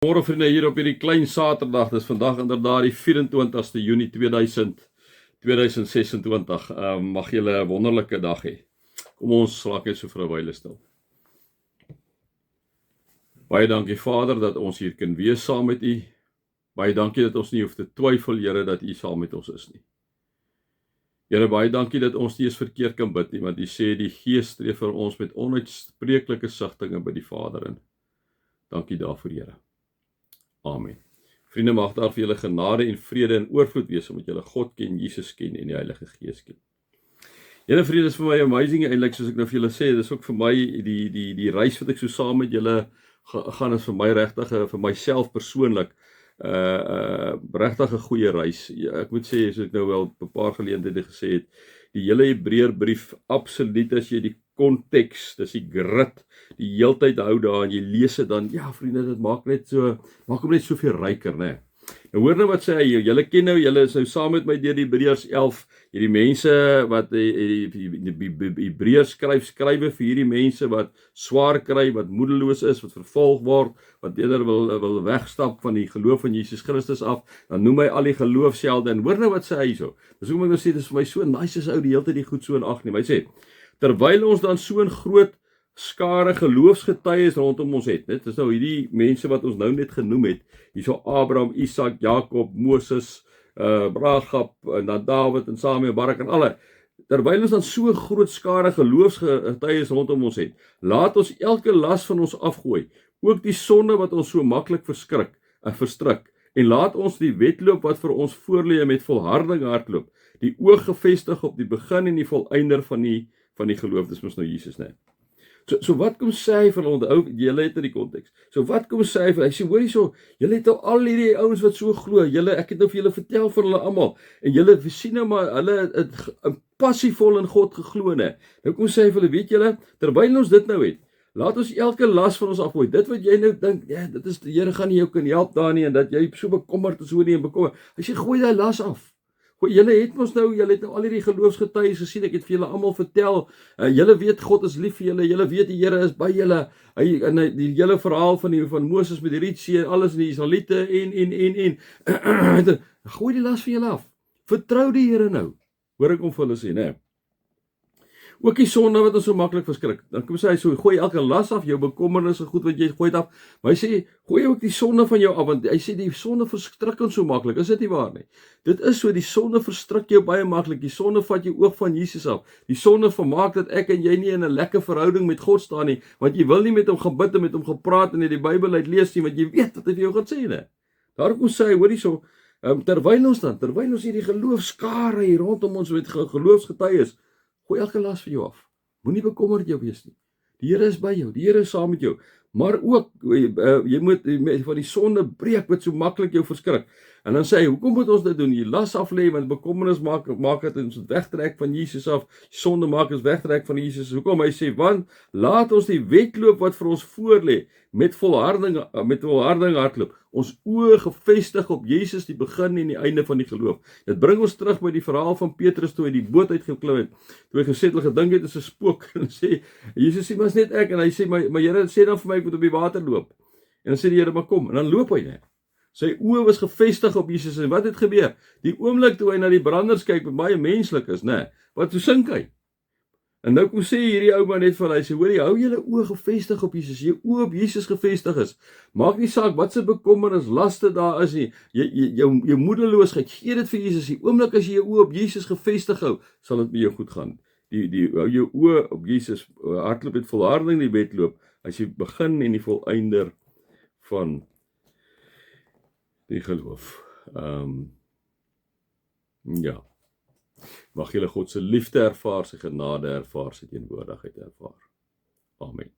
Môre vriende, hier op hierdie klein Saterdag, dis vandag inderdaad die 24ste Junie 2026. Mag julle 'n wonderlike dag hê. Kom ons slaap net so vir 'n wyle stil. Baie dankie Vader dat ons hier kan wees saam met U. Baie dankie dat ons nie hoef te twyfel, Here, dat U saam met ons is nie. Here, baie dankie dat ons nie eens verkeerd kan bid nie, want U sê die Gees tree vir ons met onuitspreeklike sigtinge by die Vader in. Dankie daarvoor, Here. Amen. Vriende, mag daar vir julle genade en vrede en oorvloed wees, omdat julle God ken, Jesus ken en die Heilige Gees ken. Julle vriende, is vir my amazing eintlik, soos ek nou vir julle sê, dis ook vir my die reis wat ek so saam met julle gaan, is vir my regtig, vir myself persoonlik, regtig 'n goeie reis. Ek moet sê, soos ek nou wel 'n paar geleenthede gesê het, die hele Hebreërbrief, absoluut, as jy die konteks, dis die grit, die heeltyd hou daar en jy lees dit dan, ja vriende, dit maak hom net soveel ryker, né? Nou hoor nou wat sê hy, julle ken nou, julle is nou saam met my deur die Hebreërs 11, hierdie mense wat die Hebreërs skrywe vir hierdie mense wat swaar kry, wat moedeloos is, wat vervolg word, wat eerder wil wegstap van die geloof van Jesus Christus af, dan noem hy al die geloofshelde, en hoor nou wat sê hy so, dis hoe ek nou sê, dis vir my so nice as ou die hele tyd die goed so in ag neem. Hy sê, terwyl ons dan so 'n groot skare geloofsgetuies rondom ons het, dit is nou hierdie mense wat ons nou net genoem het, hierso Abraham, Isak, Jakob, Moses, Rahab, en dan Dawid en Samuel, Barak en alle, terwyl ons dan so 'n groot skare geloofsgetuies rondom ons het, laat ons elke las van ons afgooi, ook die sonde wat ons so maklik verstrik, en laat ons die wedloop wat vir ons voorlê met volharding hardloop, die oog gefestig op die begin en die volëinder van die geloof, dis mos nou Jesus, né? So wat kom sê hy vir ons, julle het in die konteks, so wat kom sê hy sê, hoor hierso, julle het nou al hierdie ouens wat so glo, ek het nou vir julle vertel van hulle almal, en julle sien nou maar, hulle het passievol in God geglo, né? Nou kom sê hy vir hulle, weet julle, terwyl ons dit nou het, laat ons elke las van ons afgooi, dit wat jy nou dink, ja, dit is, die Here gaan nie jou kan help daar nie, en dat jy so bekommerd is oor nie en bekommerd, hy sê, gooi daai las af. Julle het nou al hierdie geloofsgetuies gesien, ek het vir julle almal vertel, julle weet God is lief vir julle, julle weet die Here is by julle, die hele verhaal van Moses met die Rietsee en alles, en die Israeliete, en gooi die las van julle af, vertrou die Here nou, hoor ek om vir hulle sê, né? Ook die sonde wat ons so maklik verskrik, dan kom hy so, gooi elke las af, jou bekommernisse, goed wat jy gooi af, maar hy sê, gooi ook die sonde van jou af, want hy sê, die sonde verstrik ons so maklik, is dit nie waar nie? Dit is so, die sonde verstrik jou baie maklik, die sonde vat jou oog van Jesus af, die sonde vermaak dat ek en jy nie in 'n lekker verhouding met God staan nie, want jy wil nie met hom gebid en met hom gepraat en die Bybel uitlees nie, want jy weet wat hy vir jou gaan sê, ne? Daarom sê hy, hoor hierso, terwyl ons hierdie geloofskare hier rondom ons met geloofsgetuies, gooi elke las vir jou af. Moenie bekommerd jou wees nie. Die Here is by jou, die Here is saam met jou. Maar ook, jy moet van die sonde breek wat so maklik jou verskrik. En dan sê hy, hoekom moet ons dit doen? Die las aflê, want bekommernis maak dit ons wegtrek van Jesus af. Sonde maak ons wegtrek van Jesus. Hoekom? Hy sê, want laat ons die wedloop wat vir ons voorlê, met volharding hardloop. Ons oë gefestig op Jesus, die begin en die einde van die geloof. Dit bring ons terug by die verhaal van Petrus toe hy die boot uitgeklim het. Toe hy gesê het, hulle gedink het is 'n spook. En sê, Jesus sê, maar is net ek. En hy sê, maar Here, sê dan vir my, ek moet op die water loop. En dan sê die Here, maar kom. En dan loop hy, net. Sy oë was gefestig op Jesus. En wat het gebeur? Die oomblik toe hy na die branders kyk, wat baie menslik is, né? Wat toe sink hy? En nou kom sê hierdie ou man net vir hy sê, hoor jy, hou julle oë gefestig op Jesus, jy oë op Jesus gefestig is, maak nie saak wat se bekommernis, laste daar is nie, jou moedeloosheid, gee dit vir Jesus, die oomblik as jy jou oë op Jesus gefestig hou, sal dit met jou goed gaan, hou jou oë op Jesus, hardloop met volharding die wedloop, as jy begin en die volëinder van die geloof, ja, mag julle God se liefde ervaar, sy genade ervaar, sy teenwoordigheid ervaar. Amen.